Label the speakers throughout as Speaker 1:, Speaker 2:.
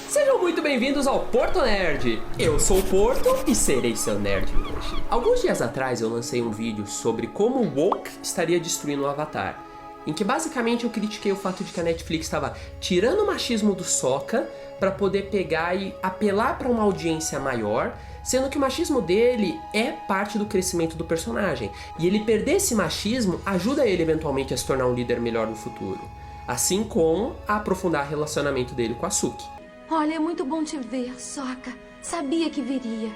Speaker 1: Sejam muito bem-vindos ao Porto Nerd! Eu sou o Porto e serei seu nerd hoje. Alguns dias atrás eu lancei um vídeo sobre como o woke estaria destruindo o Avatar, em que basicamente eu critiquei o fato de que a Netflix estava tirando o machismo do Sokka para poder pegar e apelar para uma audiência maior, sendo que o machismo dele é parte do crescimento do personagem, e ele perder esse machismo ajuda ele eventualmente a se tornar um líder melhor no futuro, assim como a aprofundar o relacionamento dele com a Suki.
Speaker 2: Olha, é muito bom te ver, Sokka. Sabia que viria.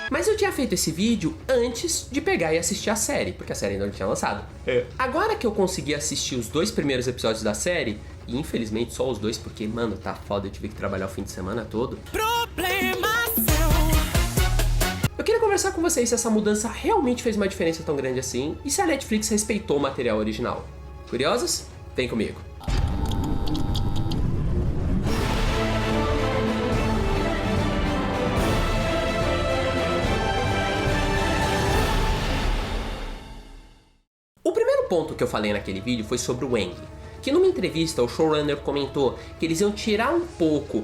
Speaker 1: Mas eu tinha feito esse vídeo antes de pegar e assistir a série, porque a série ainda não tinha lançado. Agora que eu consegui assistir os 2 primeiros episódios da série, e infelizmente só os 2, porque, mano, tá foda, eu tive que trabalhar o fim de semana todo. Eu queria conversar com vocês se essa mudança realmente fez uma diferença tão grande assim, e se a Netflix respeitou o material original. Curiosos? Vem comigo. O primeiro ponto que eu falei naquele vídeo foi sobre o Aang, que numa entrevista o showrunner comentou que eles iam tirar um pouco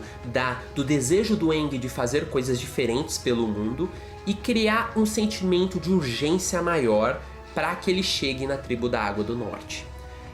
Speaker 1: do desejo do Aang de fazer coisas diferentes pelo mundo e criar um sentimento de urgência maior para que ele chegue na tribo da Água do Norte.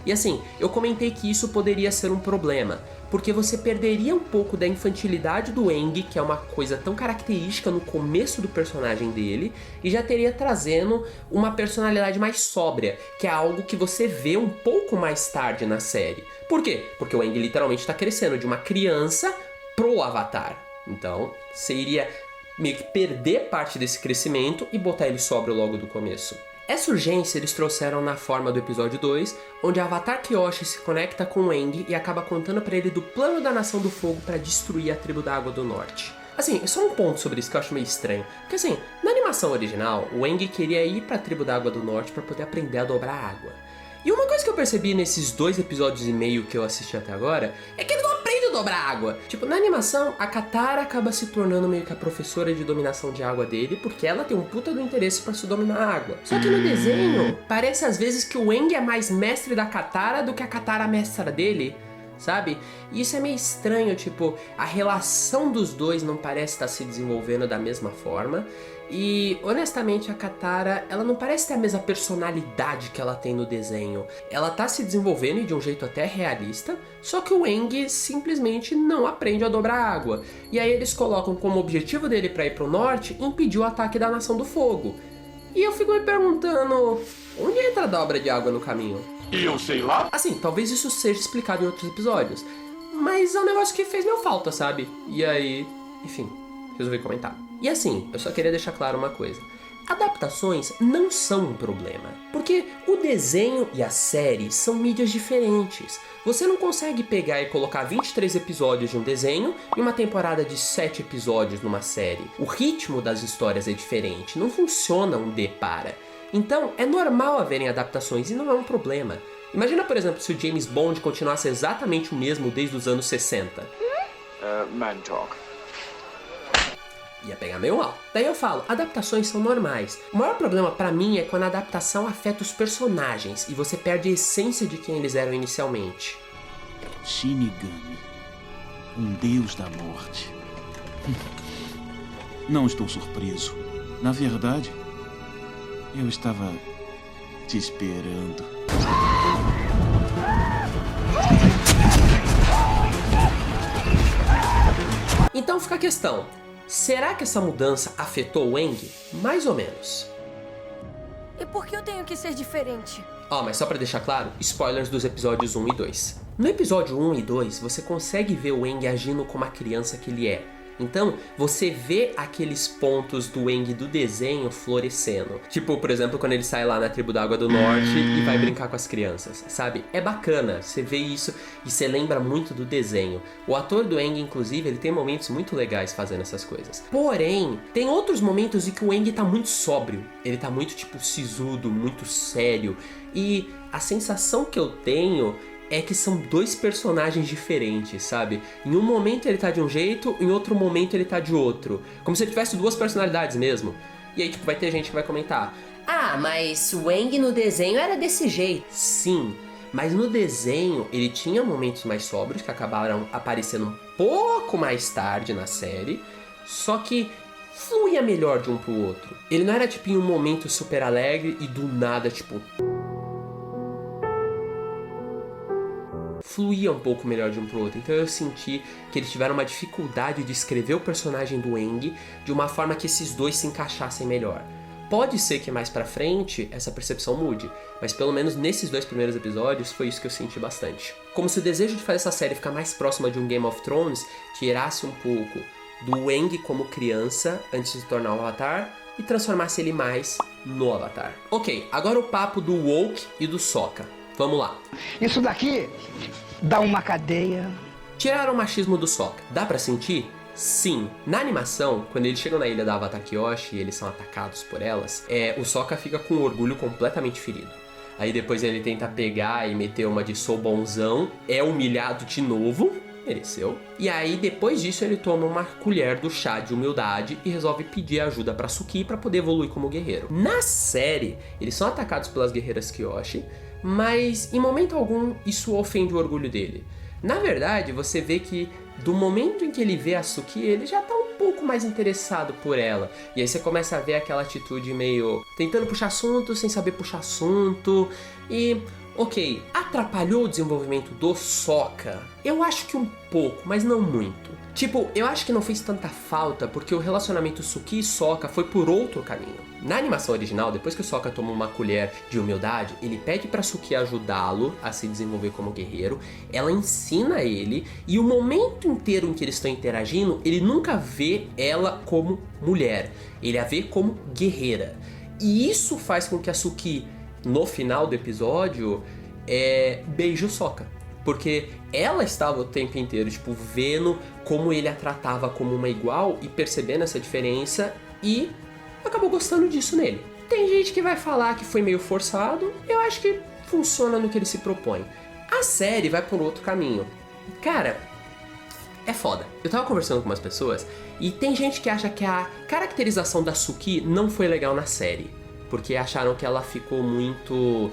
Speaker 1: E assim, eu comentei que isso poderia ser um problema, porque você perderia um pouco da infantilidade do Aang, que é uma coisa tão característica no começo do personagem dele, e já teria trazendo uma personalidade mais sóbria, que é algo que você vê um pouco mais tarde na série. Por quê? Porque o Aang literalmente está crescendo de uma criança pro Avatar. Então, você iria meio que perder parte desse crescimento e botar ele sóbrio logo do começo. Essa urgência eles trouxeram na forma do episódio 2, onde a Avatar Kyoshi se conecta com o Aang e acaba contando pra ele do plano da Nação do Fogo para destruir a tribo da Água do Norte. Assim, só um ponto sobre isso que eu acho meio estranho, porque assim, na animação original, o Aang queria ir pra tribo da Água do Norte para poder aprender a dobrar água. E uma coisa que eu percebi nesses 2 episódios e meio que eu assisti até agora, é que ele não aprende a dobrar água. Tipo, na animação, a Katara acaba se tornando meio que a professora de dominação de água dele, porque ela tem um puta do interesse pra se dominar a água. Só que no desenho, parece às vezes que o Aang é mais mestre da Katara do que a Katara mestra dele, sabe? E isso é meio estranho, tipo, a relação dos dois não parece estar se desenvolvendo da mesma forma. E, honestamente, a Katara, ela não parece ter a mesma personalidade que ela tem no desenho. Ela tá se desenvolvendo de um jeito até realista, só que o Aang simplesmente não aprende a dobrar água. E aí eles colocam como objetivo dele pra ir pro norte impedir o ataque da Nação do Fogo. E eu fico me perguntando, onde entra a dobra de água no caminho?
Speaker 3: E eu sei lá?
Speaker 1: Assim, talvez isso seja explicado em outros episódios, mas é um negócio que fez meu falta, sabe? E aí, enfim, resolvi comentar. E assim, eu só queria deixar claro uma coisa. Adaptações não são um problema, porque o desenho e a série são mídias diferentes. Você não consegue pegar e colocar 23 episódios de um desenho e uma temporada de 7 episódios numa série. O ritmo das histórias é diferente, não funciona um D para. Então, é normal haverem adaptações e não é um problema. Imagina, por exemplo, se o James Bond continuasse exatamente o mesmo desde os anos 60.
Speaker 3: Man talk.
Speaker 1: Ia pegar meio mal. Daí eu falo, adaptações são normais. O maior problema pra mim é quando a adaptação afeta os personagens e você perde a essência de quem eles eram inicialmente.
Speaker 4: Shinigami, um deus da morte. Não estou surpreso. Na verdade, eu estava te esperando.
Speaker 1: Então fica a questão. Será que essa mudança afetou o Aang? Mais ou menos.
Speaker 5: E por que eu tenho que ser diferente?
Speaker 1: Mas só pra deixar claro, spoilers dos episódios 1 e 2. No episódio 1 e 2, você consegue ver o Aang agindo como a criança que ele é. Então, você vê aqueles pontos do Aang do desenho florescendo. Tipo, por exemplo, quando ele sai lá na tribo da Água do Norte e vai brincar com as crianças, sabe? É bacana, você vê isso e você lembra muito do desenho. O ator do Aang, inclusive, ele tem momentos muito legais fazendo essas coisas. Porém, tem outros momentos em que o Aang tá muito sóbrio. Ele tá muito, tipo, sisudo, muito sério. E a sensação que eu tenho é que são 2 personagens diferentes, sabe? Em um momento ele tá de um jeito, em outro momento ele tá de outro. Como se ele tivesse 2 personalidades mesmo. E aí, tipo, vai ter gente que vai comentar: ah, mas o Aang no desenho era desse jeito. Sim, Mas no desenho, ele tinha momentos mais sóbrios que acabaram aparecendo um pouco mais tarde na série, só que fluía melhor de um pro outro. Ele não era tipo em um momento super alegre e do nada, tipo... fluía um pouco melhor de um pro outro. Então eu senti que eles tiveram uma dificuldade de escrever o personagem do Aang de uma forma que esses dois se encaixassem melhor. Pode ser que mais pra frente essa percepção mude, mas pelo menos nesses 2 primeiros episódios foi isso que eu senti bastante. Como se o desejo de fazer essa série ficar mais próxima de um Game of Thrones tirasse um pouco do Aang como criança antes de se tornar um Avatar e transformasse ele mais no Avatar. Ok, agora o papo do Woke e do Sokka. Vamos lá.
Speaker 6: Isso daqui dá uma cadeia.
Speaker 1: Tiraram o machismo do Sokka. Dá pra sentir? Sim. Na animação, quando eles chegam na ilha da Avatar Kyoshi e eles são atacados por elas, o Sokka fica com o orgulho completamente ferido. Aí depois ele tenta pegar e meter uma de sou bonzão, é humilhado de novo, mereceu. E aí depois disso ele toma uma colher do chá de humildade e resolve pedir ajuda pra Suki pra poder evoluir como guerreiro. Na série, eles são atacados pelas guerreiras Kyoshi, mas em momento algum isso ofende o orgulho dele. Na verdade, você vê que do momento em que ele vê a Suki, ele já tá um pouco mais interessado por ela. E aí você começa a ver aquela atitude meio tentando puxar assunto sem saber puxar assunto. E, ok, atrapalhou o desenvolvimento do Sokka? Eu acho que um pouco, mas não muito. Tipo, eu acho que não fez tanta falta porque o relacionamento Suki e Sokka foi por outro caminho. Na animação original, depois que o Sokka toma uma colher de humildade, ele pede pra Suki ajudá-lo a se desenvolver como guerreiro, ela ensina ele, e o momento inteiro em que eles estão interagindo, ele nunca vê ela como mulher, ele a vê como guerreira. E isso faz com que a Suki, no final do episódio, beije o Sokka. Porque ela estava o tempo inteiro, tipo, vendo como ele a tratava como uma igual e percebendo essa diferença e acabou gostando disso nele. Tem gente que vai falar que foi meio forçado, eu acho que funciona no que ele se propõe. A série vai por outro caminho. Cara, é foda. Eu tava conversando com umas pessoas e tem gente que acha que a caracterização da Suki não foi legal na série, porque acharam que ela ficou muito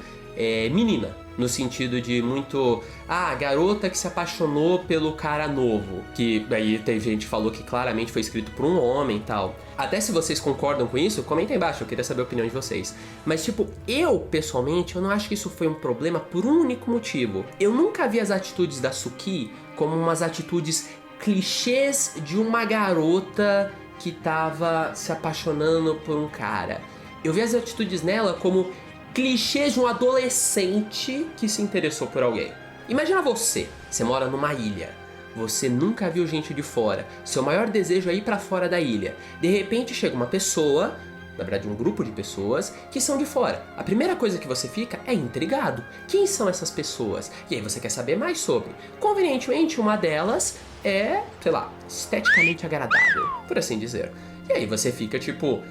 Speaker 1: menina. No sentido de muito... a garota que se apaixonou pelo cara novo. Que aí tem gente que falou que claramente foi escrito por um homem e tal. Até se vocês concordam com isso, comenta aí embaixo, eu queria saber a opinião de vocês. Mas tipo, eu pessoalmente, eu não acho que isso foi um problema por um único motivo. Eu nunca vi as atitudes da Suki como umas atitudes clichês de uma garota que tava se apaixonando por um cara. Eu vi as atitudes nela como clichês de um adolescente que se interessou por alguém. Imagina você mora numa ilha, você nunca viu gente de fora, seu maior desejo é ir pra fora da ilha. De repente chega uma pessoa, na verdade um grupo de pessoas, que são de fora. A primeira coisa que você fica é intrigado. Quem são essas pessoas? E aí você quer saber mais sobre. Convenientemente, uma delas é, sei lá, esteticamente agradável, por assim dizer. E aí você fica tipo,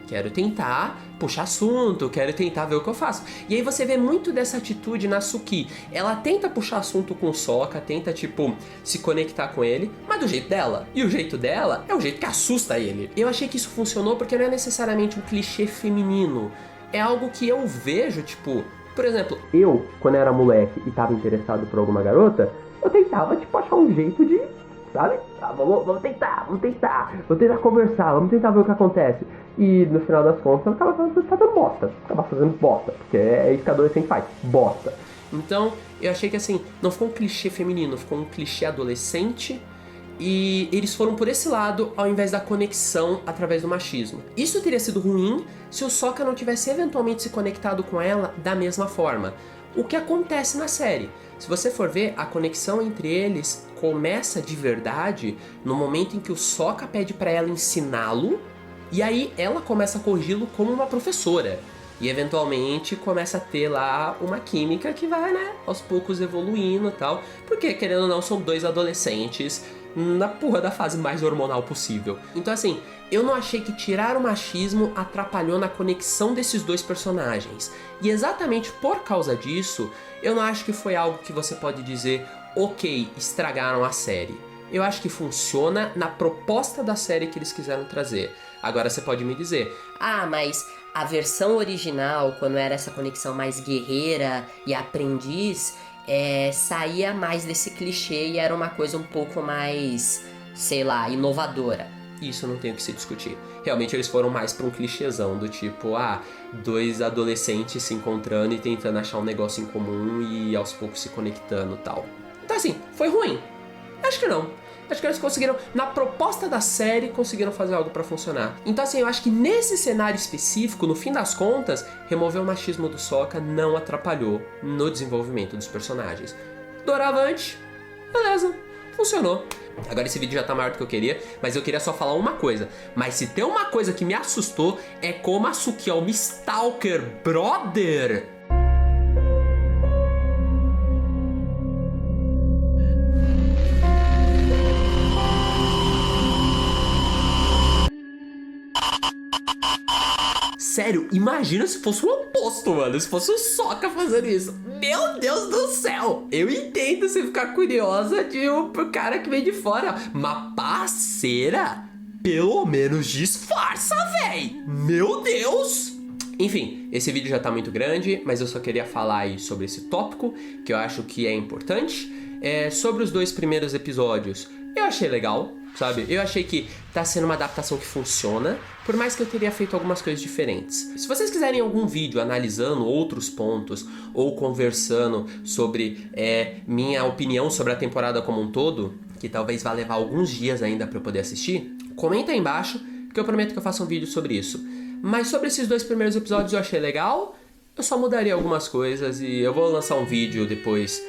Speaker 1: quero tentar puxar assunto, quero tentar ver o que eu faço. E aí você vê muito dessa atitude na Suki. Ela tenta puxar assunto com o Sokka, tenta, tipo, se conectar com ele, mas do jeito dela. E o jeito dela é o jeito que assusta ele. Eu achei que isso funcionou porque não é necessariamente um clichê feminino. É algo que eu vejo, tipo... Por exemplo, eu, quando era moleque e tava interessado por alguma garota, eu tentava, tipo, achar um jeito de... sabe? Vamos tentar conversar, vamos tentar ver o que acontece. E no final das contas, acaba fazendo bosta, porque é isso que a adolescente faz, bosta. Então, eu achei que assim, não ficou um clichê feminino, ficou um clichê adolescente, e eles foram por esse lado, ao invés da conexão através do machismo. Isso teria sido ruim se o Sokka não tivesse eventualmente se conectado com ela da mesma forma. O que acontece na série. Se você for ver, a conexão entre eles começa de verdade no momento em que o Sokka pede pra ela ensiná-lo, e aí ela começa a corrigi-lo como uma professora. E eventualmente começa a ter lá uma química que vai, né, aos poucos evoluindo e tal. Porque, querendo ou não, são dois adolescentes na porra da fase mais hormonal possível. Então assim, eu não achei que tirar o machismo atrapalhou na conexão desses dois personagens. E exatamente por causa disso, eu não acho que foi algo que você pode dizer, ok, estragaram a série. Eu acho que funciona na proposta da série que eles quiseram trazer. Agora você pode me dizer, mas
Speaker 7: a versão original, quando era essa conexão mais guerreira e aprendiz, saía mais desse clichê e era uma coisa um pouco mais, sei lá, inovadora.
Speaker 1: Isso não tem o que se discutir. Realmente eles foram mais pra um clichêzão do tipo, dois adolescentes se encontrando e tentando achar um negócio em comum e aos poucos se conectando e tal. Então assim, foi ruim? Acho que não. Acho que eles conseguiram, na proposta da série, conseguiram fazer algo pra funcionar. Então assim, eu acho que nesse cenário específico, no fim das contas, remover o machismo do Sokka não atrapalhou no desenvolvimento dos personagens. Doravante, beleza, funcionou. Agora esse vídeo já tá maior do que eu queria, mas eu queria só falar uma coisa. Mas se tem uma coisa que me assustou, é como a Sukiya me stalker, brother! Sério, imagina se fosse o oposto, mano. Se fosse o Sokka fazendo isso. Meu Deus do céu! Eu entendo você ficar curiosa pro cara que vem de fora. Mas parceira, pelo menos disfarça, véi! Meu Deus! Enfim, esse vídeo já tá muito grande, mas eu só queria falar aí sobre esse tópico, que eu acho que é importante. Sobre os 2 primeiros episódios, eu achei legal, sabe? Eu achei que tá sendo uma adaptação que funciona, por mais que eu teria feito algumas coisas diferentes. Se vocês quiserem algum vídeo analisando outros pontos, ou conversando sobre minha opinião sobre a temporada como um todo, que talvez vá levar alguns dias ainda pra eu poder assistir, comenta aí embaixo, que eu prometo que eu faça um vídeo sobre isso. Mas sobre esses 2 primeiros episódios eu achei legal, eu só mudaria algumas coisas e eu vou lançar um vídeo depois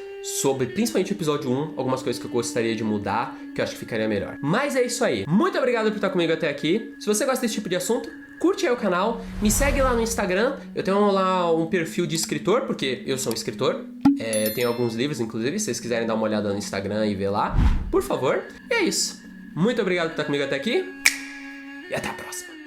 Speaker 1: sobre, principalmente o episódio 1, algumas coisas que eu gostaria de mudar, que eu acho que ficaria melhor. Mas é isso aí. Muito obrigado por estar comigo até aqui. Se você gosta desse tipo de assunto, curte aí o canal, me segue lá no Instagram. Eu tenho lá um perfil de escritor, porque eu sou um escritor. Eu tenho alguns livros, inclusive, se vocês quiserem dar uma olhada no Instagram e ver lá, por favor. E é isso. Muito obrigado por estar comigo até aqui. E até a próxima.